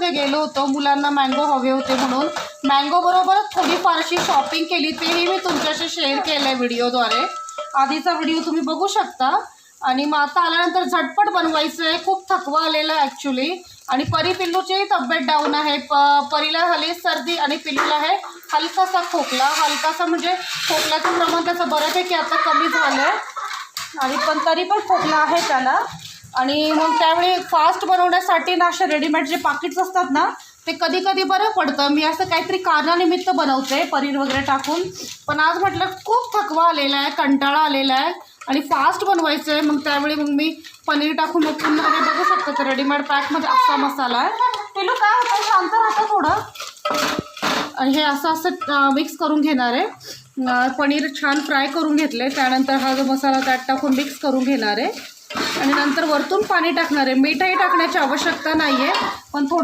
मार्केटमध्ये गेलो होतो, मुलांना मँगो हवे होते म्हणून. मँगो बरोबरच थोडीफारशी शॉपिंग केली, तेही मी तुमच्याशी शेअर केलं आहे व्हिडिओद्वारे. आधीचा व्हिडिओ तुम्ही बघू शकता. आणि मग आता आल्यानंतर झटपट बनवायचं आहे. खूप थकवा आलेला आहे ॲक्च्युली. आणि परी पिल्लूचीही तब्येत डाऊन आहे. परीला झाली सर्दी आणि पिल्लूला आहे हलकासा खोकला. हलकासा म्हणजे खोकल्याचं प्रमाण त्याचं बऱ्यापैकी आता कमी झालं आहे, आणि पण तरी पण खोकला आहे त्याला. आणि मग त्यावेळी फास्ट बनवण्यासाठी ना असे रेडीमेड जे पाकिट्स असतात ना, ते कधी कधी बरं पडतं. मी असं काहीतरी कारणानिमित्त बनवते पनीर वगैरे टाकून. पण आज म्हटलं खूप थकवा आलेला आहे, कंटाळा आलेला आहे आणि फास्ट बनवायचं आहे. मग त्यावेळी मी पनीर टाकून मग पुन्हा हे बघू शकतो तर रेडीमेड पॅकमध्ये असा मसाला आहे. पिलू काय होतं, शांत राहतं थोडं. आणि हे असं मिक्स करून घेणार आहे. पनीर छान फ्राय करून घेतले. त्यानंतर हा जो मसाला त्यात टाकून मिक्स करून घेणार आहे. आणि नंतर वरतून पाणी टाकणार आहे. मीठही टाकण्याची आवश्यकता नाही आहे, पण थोडं